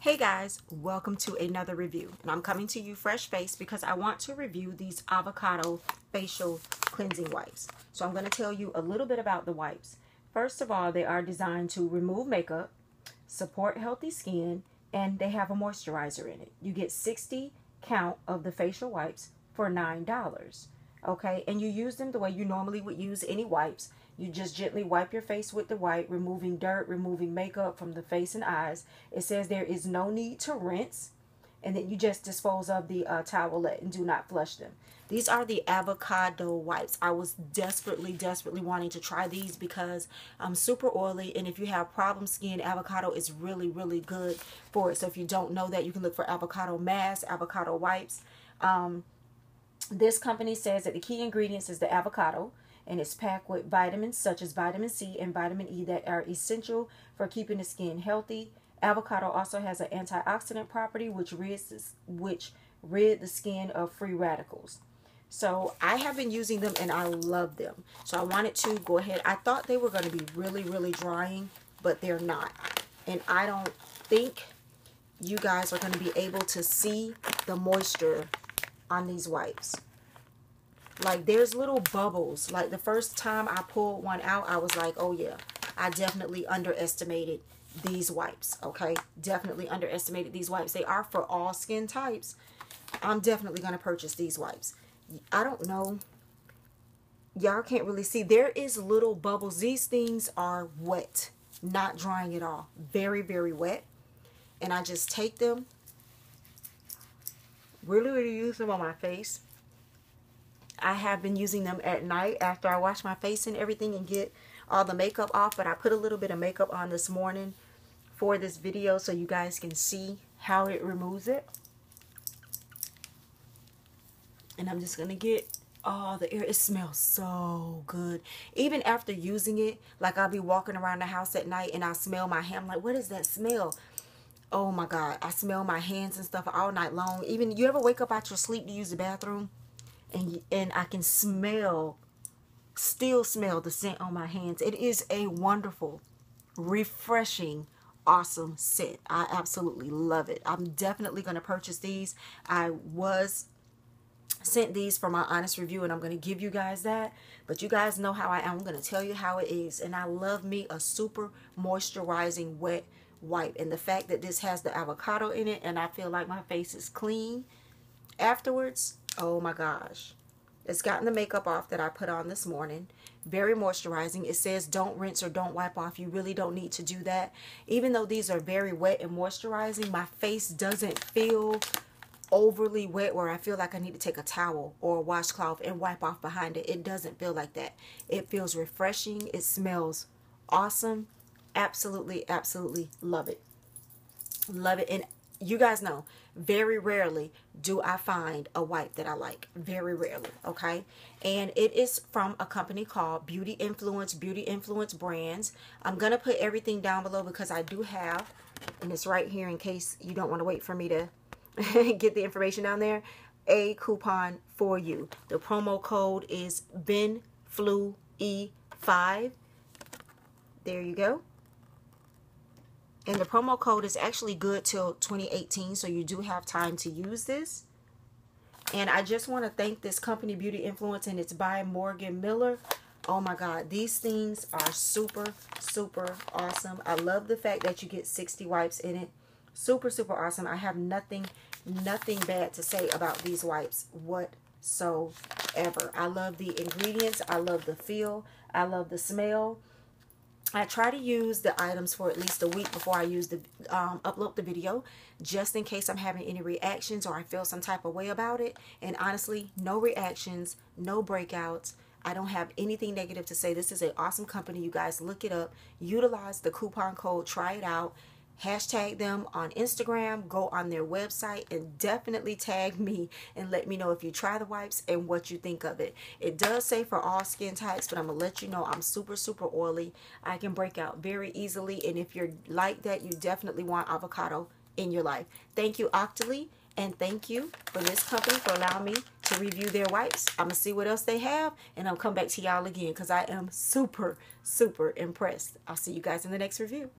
Hey guys, welcome to another review, and I'm coming to you fresh faced because I want to review these Avocado facial cleansing wipes. So I'm going to tell you a little bit about the wipes. First of all, they are designed to remove makeup, support healthy skin, and they have a moisturizer in it. You get 60 count of the facial wipes for $9. Okay, and you use them the way you normally would use any wipes. You just gently wipe your face with the wipe, removing dirt, removing makeup from the face and eyes. It says there is no need to rinse, and then you just dispose of the towelette and do not flush them. These are the Avocado wipes. I was desperately wanting to try these because I'm super oily, and if you have problem skin, avocado is really good for it. So if you don't know that, you can look for avocado mask, avocado wipes. This company says that the key ingredients is the avocado, and it's packed with vitamins such as vitamin C and vitamin E that are essential for keeping the skin healthy. Avocado also has an antioxidant property which rid the skin of free radicals. So I have been using them and I love them. So I wanted to go ahead. I thought they were going to be really drying, but they're not. And I don't think you guys are going to be able to see the moisture on these wipes. Like, there's little bubbles. Like, the first time I pulled one out, I was like, oh yeah, I definitely underestimated these wipes. Okay, definitely underestimated these wipes. They are for all skin types. I'm definitely going to purchase these wipes. I don't know, y'all can't really see, there is little bubbles. These things are wet, not drying at all. Very wet. And I just take them, really use them on my face. I have been using them at night after I wash my face and everything and get all the makeup off, but I put a little bit of makeup on this morning for this video so you guys can see how it removes it. And I'm just gonna get all the air. It smells so good. Even after using it, like, I'll be walking around the house at night and I smell my hand. I'm like, what is that smell? Oh my God, I smell my hands and stuff all night long. Even, you ever wake up out your sleep to use the bathroom and I can still smell the scent on my hands. It is a wonderful, refreshing, awesome scent. I absolutely love it. I'm definitely going to purchase these. I was sent these for my honest review, and I'm going to give you guys that. But you guys know how I am. I'm going to tell you how it is. And I love me a super moisturizing wet wipe. And the fact that this has the avocado in it, and I feel like my face is clean afterwards. Oh my gosh. It's gotten the makeup off that I put on this morning. Very moisturizing. It says don't rinse or don't wipe off. You really don't need to do that. Even though these are very wet and moisturizing, my face doesn't feel overly wet where I feel like I need to take a towel or a washcloth and wipe off behind it. It doesn't feel like that. It feels refreshing. It smells awesome. Absolutely love it. Love it. And you guys know, very rarely do I find a wipe that I like. Very rarely, okay? And it is from a company called Beauty Influence Brands. I'm going to put everything down below because I do have, and it's right here in case you don't want to wait for me to get the information down there, a coupon for you. The promo code is BENFLUE5. There you go. And the promo code is actually good till 2018, so you do have time to use this. And I just want to thank this company, Beauty Influence, and it's by Morgan Miller. Oh my God, these things are super awesome. I love the fact that you get 60 wipes in it. Super awesome. I have nothing bad to say about these wipes whatsoever. I love the ingredients. I love the feel. I love the smell. I try to use the items for at least a week before I upload the video, just in case I'm having any reactions or I feel some type of way about it. And honestly, no reactions, no breakouts. I don't have anything negative to say. This is an awesome company. You guys look it up. Utilize the coupon code. Try it out. Hashtag them on Instagram, go on their website, and definitely tag me and let me know if you try the wipes and what you think of it. It does say for all skin types, but I'm going to let you know I'm super oily. I can break out very easily, and if you're like that, you definitely want avocado in your life. Thank you, OCTOLY, and thank you for this company for allowing me to review their wipes. I'm going to see what else they have, and I'll come back to y'all again because I am super impressed. I'll see you guys in the next review.